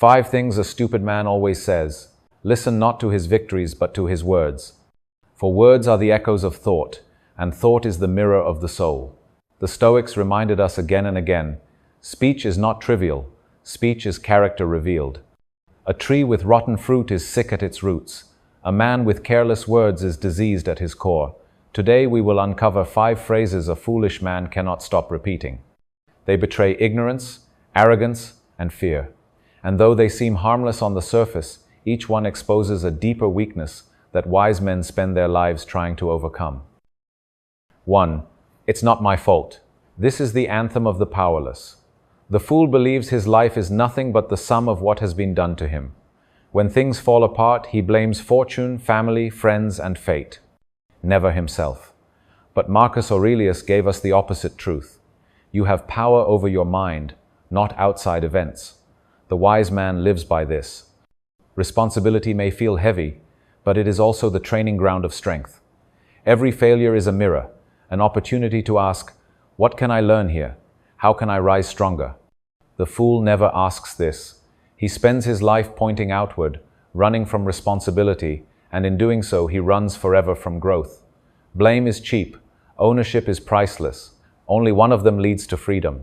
5 things a stupid man always says. Listen not to his victories, but to his words. For words are the echoes of thought, and thought is the mirror of the soul. The Stoics reminded us again and again, speech is not trivial, speech is character revealed. A tree with rotten fruit is sick at its roots. A man with careless words is diseased at his core. Today we will uncover 5 phrases a foolish man cannot stop repeating. They betray ignorance, arrogance, and fear. And though they seem harmless on the surface, each one exposes a deeper weakness that wise men spend their lives trying to overcome. 1. It's not my fault. This is the anthem of the powerless. The fool believes his life is nothing but the sum of what has been done to him. When things fall apart, he blames fortune, family, friends, and fate. Never himself. But Marcus Aurelius gave us the opposite truth. You have power over your mind, not outside events. The wise man lives by this. Responsibility may feel heavy, but it is also the training ground of strength. Every failure is a mirror, an opportunity to ask, what can I learn here? How can I rise stronger? The fool never asks this. He spends his life pointing outward, running from responsibility, and in doing so he runs forever from growth. Blame is cheap. Ownership is priceless. Only one of them leads to freedom.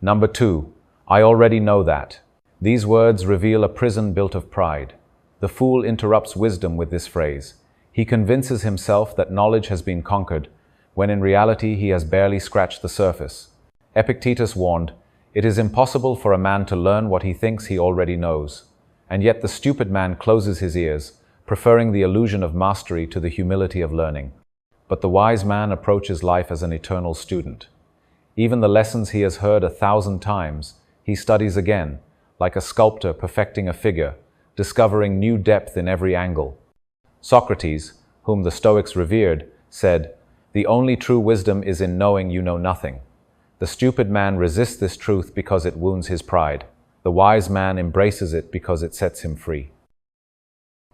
Number 2. I already know that. These words reveal a prison built of pride. The fool interrupts wisdom with this phrase. He convinces himself that knowledge has been conquered, when in reality he has barely scratched the surface. Epictetus warned, "It is impossible for a man to learn what he thinks he already knows." And yet the stupid man closes his ears, preferring the illusion of mastery to the humility of learning. But the wise man approaches life as an eternal student. Even the lessons he has heard 1,000 times, he studies again, like a sculptor perfecting a figure, discovering new depth in every angle. Socrates, whom the Stoics revered, said, "The only true wisdom is in knowing you know nothing." The stupid man resists this truth because it wounds his pride. The wise man embraces it because it sets him free.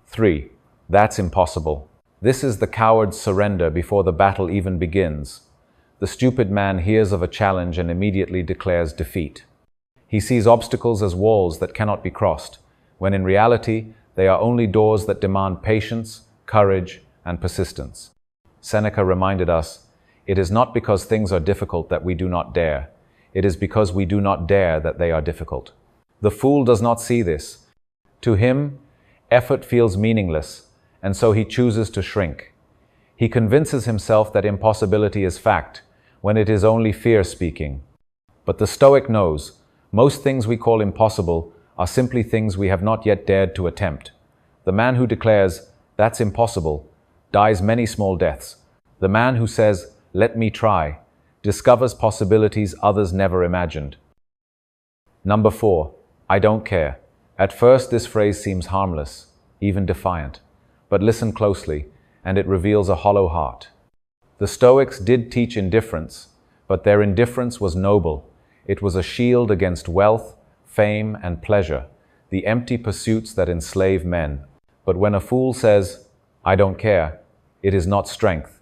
3. That's impossible. This is the coward's surrender before the battle even begins. The stupid man hears of a challenge and immediately declares defeat. He sees obstacles as walls that cannot be crossed, when in reality they are only doors that demand patience, courage, and persistence. Seneca reminded us, "It is not because things are difficult that we do not dare. It is because we do not dare that they are difficult." The fool does not see this. To him, effort feels meaningless, and so he chooses to shrink. He convinces himself that impossibility is fact, when it is only fear speaking. But the Stoic knows, most things we call impossible are simply things we have not yet dared to attempt. The man who declares, "That's impossible," dies many small deaths. The man who says, "Let me try," discovers possibilities others never imagined. Number 4. I don't care. At first, this phrase seems harmless, even defiant. But listen closely, and it reveals a hollow heart. The Stoics did teach indifference, but their indifference was noble. It was a shield against wealth, fame, and pleasure, the empty pursuits that enslave men. But when a fool says, "I don't care," it is not strength.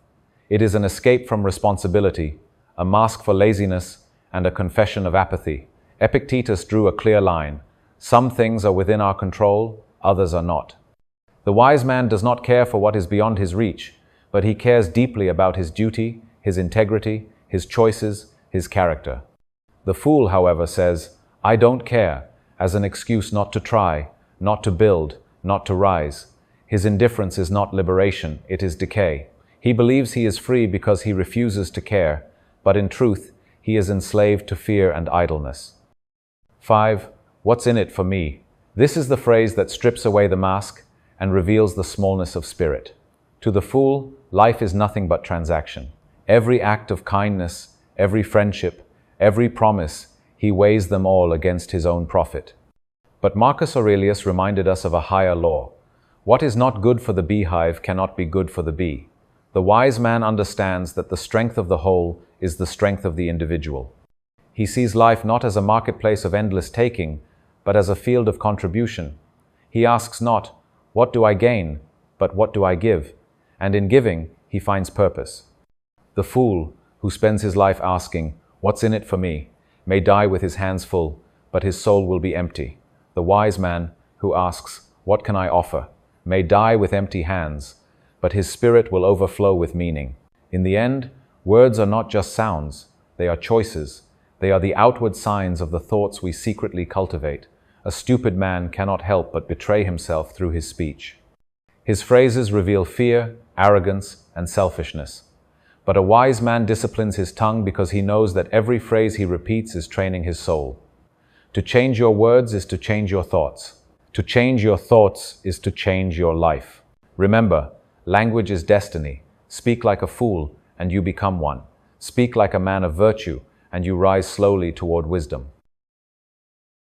It is an escape from responsibility, a mask for laziness, and a confession of apathy. Epictetus drew a clear line. Some things are within our control, others are not. The wise man does not care for what is beyond his reach, but he cares deeply about his duty, his integrity, his choices, his character. The fool, however, says, "I don't care," as an excuse not to try, not to build, not to rise. His indifference is not liberation, it is decay. He believes he is free because he refuses to care, but in truth, he is enslaved to fear and idleness. 5. What's in it for me? This is the phrase that strips away the mask and reveals the smallness of spirit. To the fool, life is nothing but transaction. Every act of kindness, every friendship, every promise, he weighs them all against his own profit. But Marcus Aurelius reminded us of a higher law. What is not good for the beehive cannot be good for the bee. The wise man understands that the strength of the whole is the strength of the individual. He sees life not as a marketplace of endless taking, but as a field of contribution. He asks not, "What do I gain?" but "What do I give?" And in giving, he finds purpose. The fool, who spends his life asking, "What's in it for me?" may die with his hands full, but his soul will be empty. The wise man who asks, "What can I offer?" may die with empty hands, but his spirit will overflow with meaning. In the end, words are not just sounds, they are choices. They are the outward signs of the thoughts we secretly cultivate. A stupid man cannot help but betray himself through his speech. His phrases reveal fear, arrogance, and selfishness. But a wise man disciplines his tongue because he knows that every phrase he repeats is training his soul. To change your words is to change your thoughts. To change your thoughts is to change your life. Remember, language is destiny. Speak like a fool, and you become one. Speak like a man of virtue, and you rise slowly toward wisdom.